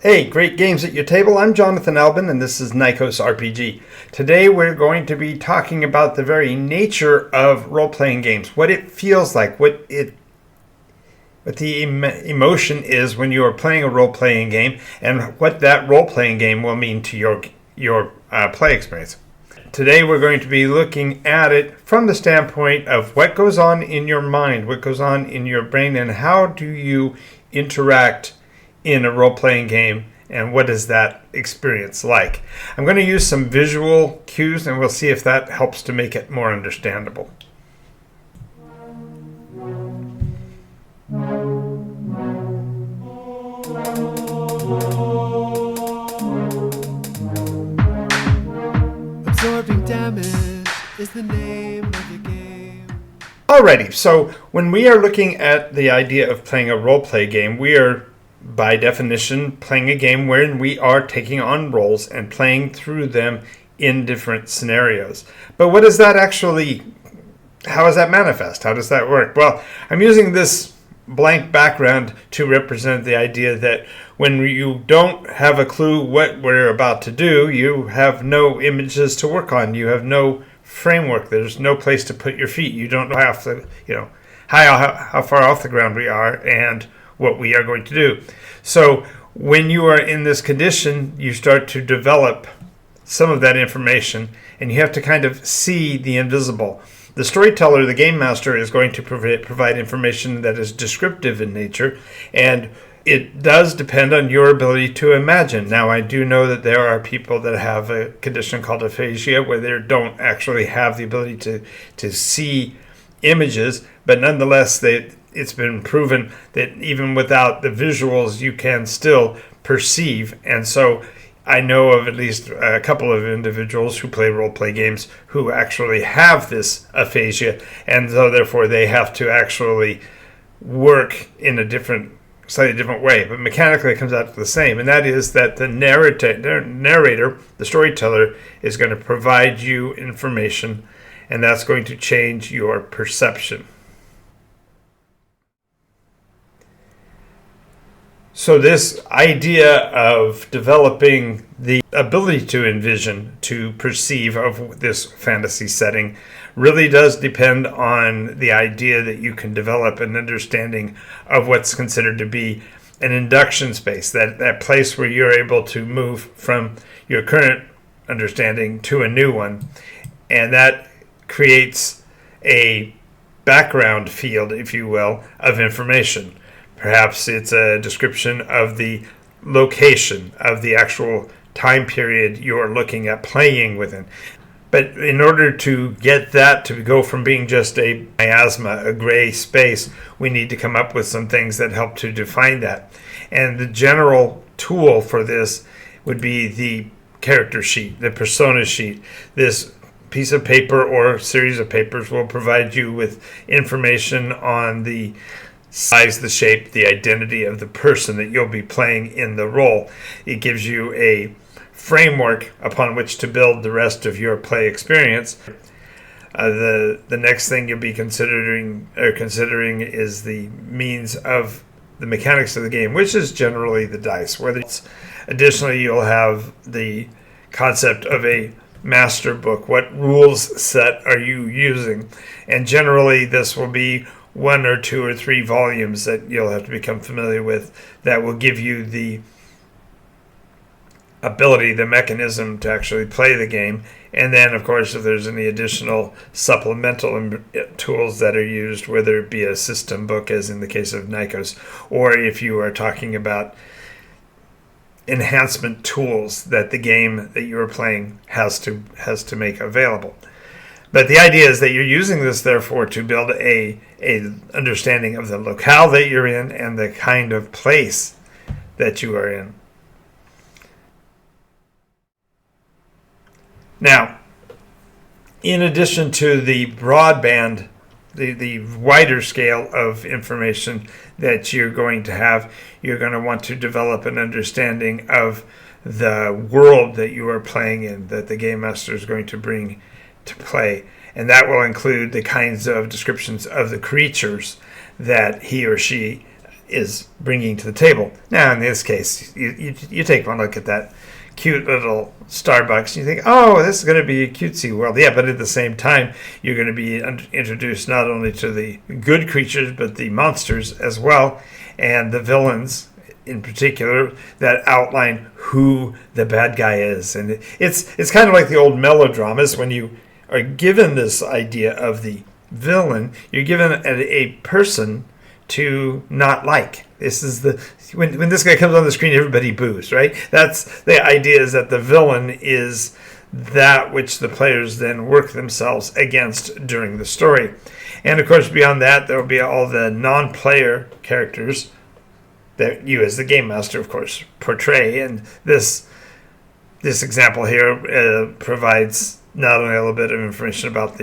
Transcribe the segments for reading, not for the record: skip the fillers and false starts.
Hey, great games at your table. I'm Jonathan Albin, and this is Nikos RPG. Today we're going to be talking about the very nature of role-playing games, what it feels like, what the emotion is when you are playing a role-playing game, and what that role-playing game will mean to your play experience. Today we're going to be looking at it from the standpoint of what goes on in your mind, what goes on in your brain, and how do you interact in a role-playing game, and what is that experience like. I'm going to use some visual cues, and we'll see if that helps to make it more understandable. Absorbing damage is the name of the game. Alrighty, so when we are looking at the idea of playing a role-play game, we are by definition playing a game wherein we are taking on roles and playing through them in different scenarios. But what does that actually, how does that manifest? How does that work? Well, I'm using this blank background to represent the idea that when you don't have a clue what we're about to do, you have no images to work on. You have no framework. There's no place to put your feet. You don't know how far off the ground we are and what we are going to do. So when you are in this condition, you start to develop some of that information, and you have to kind of see the invisible. The storyteller, the game master, is going to provide information that is descriptive in nature, and it does depend on your ability to imagine. Now, I do know that there are people that have a condition called aphasia, where they don't actually have the ability to see images, but nonetheless, it's been proven that even without the visuals, you can still perceive. And so I know of at least a couple of individuals who play role-play games who actually have this aphasia, and so therefore they have to actually work in a slightly different way. But mechanically it comes out to the same, and that is that the narrator, the storyteller, is going to provide you information, and that's going to change your perception. So this idea of developing the ability to envision, to perceive of this fantasy setting really does depend on the idea that you can develop an understanding of what's considered to be an induction space, that place where you're able to move from your current understanding to a new one. And that creates a background field, if you will, of information. Perhaps it's a description of the location of the actual time period you're looking at playing within. But in order to get that to go from being just a miasma, a gray space, we need to come up with some things that help to define that. And the general tool for this would be the character sheet, the persona sheet. This piece of paper or series of papers will provide you with information on the size, the shape, the identity of the person that you'll be playing in the role. It gives you a framework upon which to build the rest of your play experience. The next thing you'll be considering is the means of the mechanics of the game, which is generally the dice. Additionally, you'll have the concept of a master book. What rules set are you using? And generally, this will be 1 or 2 or 3 volumes that you'll have to become familiar with that will give you the ability, the mechanism to actually play the game. And then, of course, if there's any additional supplemental tools that are used, whether it be a system book, as in the case of Nikos, or if you are talking about enhancement tools that the game that you're playing has to make available. But the idea is that you're using this, therefore, to build a understanding of the locale that you're in and the kind of place that you are in. Now, in addition to the broadband, the wider scale of information that you're going to have, you're going to want to develop an understanding of the world that you are playing in, that the game master is going to bring to play. And that will include the kinds of descriptions of the creatures that he or she is bringing to the table. Now, in this case, you take one look at that cute little Starbucks, and you think, oh, this is going to be a cutesy world. Yeah, but at the same time, you're going to be introduced not only to the good creatures, but the monsters as well, and the villains in particular that outline who the bad guy is. And it's kind of like the old melodramas. When you are given this idea of the villain, you're given a person to not like. This is when this guy comes on the screen, everybody boos, right? That's the idea, is that the villain is that which the players then work themselves against during the story. And of course, beyond that, there will be all the non-player characters that you as the game master, of course, portray. And this example here provides not only a little bit of information about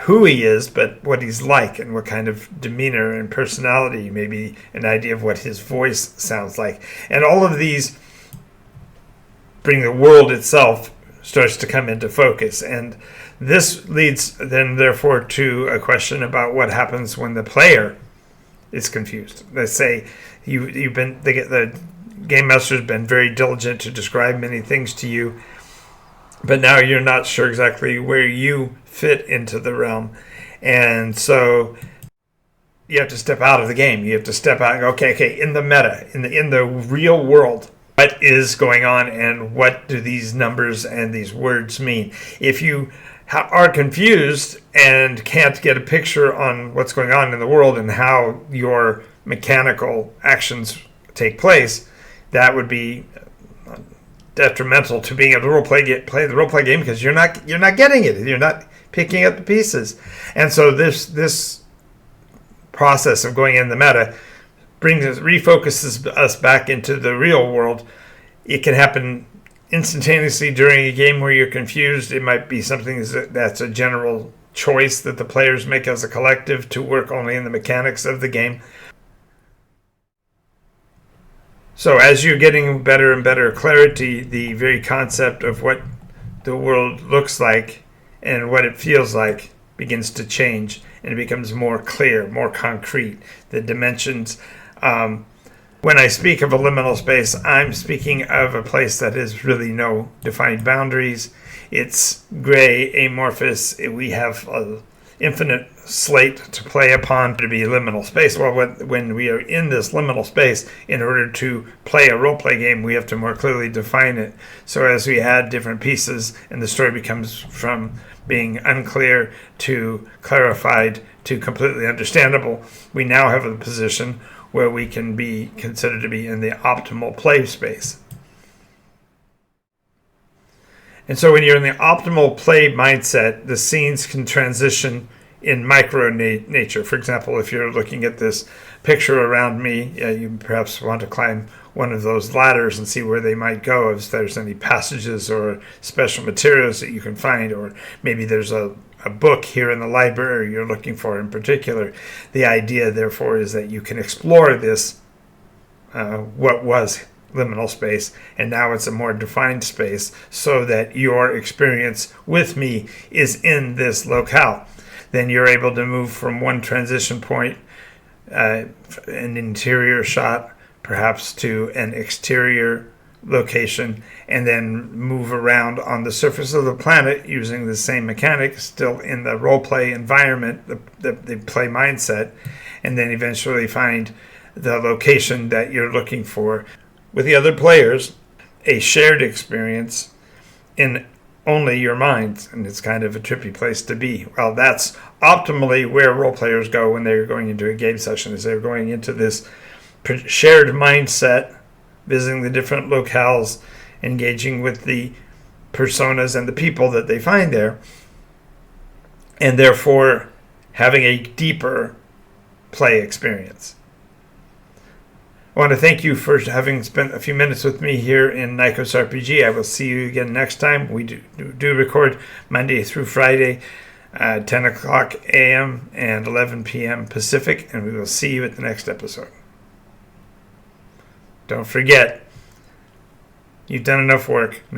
who he is, but what he's like and what kind of demeanor and personality, maybe an idea of what his voice sounds like. And all of these bring the world itself starts to come into focus. And this leads then, therefore, to a question about what happens when the player is confused. Let's say the game master's been very diligent to describe many things to you, but now you're not sure exactly where you fit into the realm. And so you have to step out of the game. You have to step out and go, okay, in the meta, in the real world, what is going on and what do these numbers and these words mean? If you are confused and can't get a picture on what's going on in the world and how your mechanical actions take place, that would be detrimental to being able to play the role play game, because you're not getting it. You're not picking up the pieces. And so this process of going in the meta refocuses us back into the real world. It can happen instantaneously during a game where you're confused. It might be something that's a general choice that the players make as a collective to work only in the mechanics of the game. So as you're getting better and better clarity, the very concept of what the world looks like and what it feels like begins to change, and it becomes more clear, more concrete. The dimensions. When I speak of a liminal space, I'm speaking of a place that has really no defined boundaries. It's gray, amorphous. We have an infinite slate to play upon to be liminal space. Well, when we are in this liminal space, in order to play a role-play game, we have to more clearly define it. So as we add different pieces, and the story becomes from being unclear to clarified to completely understandable, we now have a position where we can be considered to be in the optimal play space. And so when you're in the optimal play mindset, the scenes can transition in micro nature. For example, if you're looking at this picture around me, you perhaps want to climb one of those ladders and see where they might go, if there's any passages or special materials that you can find, or maybe there's a book here in the library you're looking for in particular. The idea, therefore, is that you can explore this, what was liminal space, and now it's a more defined space, so that your experience with me is in this locale. Then you're able to move from one transition point, an interior shot, perhaps to an exterior location, and then move around on the surface of the planet using the same mechanics, still in the role play environment, the play mindset, and then eventually find the location that you're looking for with the other players, a shared experience in only your minds. And it's kind of a trippy place to be. Well, that's optimally where role players go when they're going into a game session, is they're going into this shared mindset, visiting the different locales, engaging with the personas and the people that they find there, and therefore having a deeper play experience. I want to thank you for having spent a few minutes with me here in Nikos RPG. I will see you again next time. We do record Monday through Friday, 10 o'clock a.m. and 11 p.m. Pacific, and we will see you at the next episode. Don't forget, you've done enough work.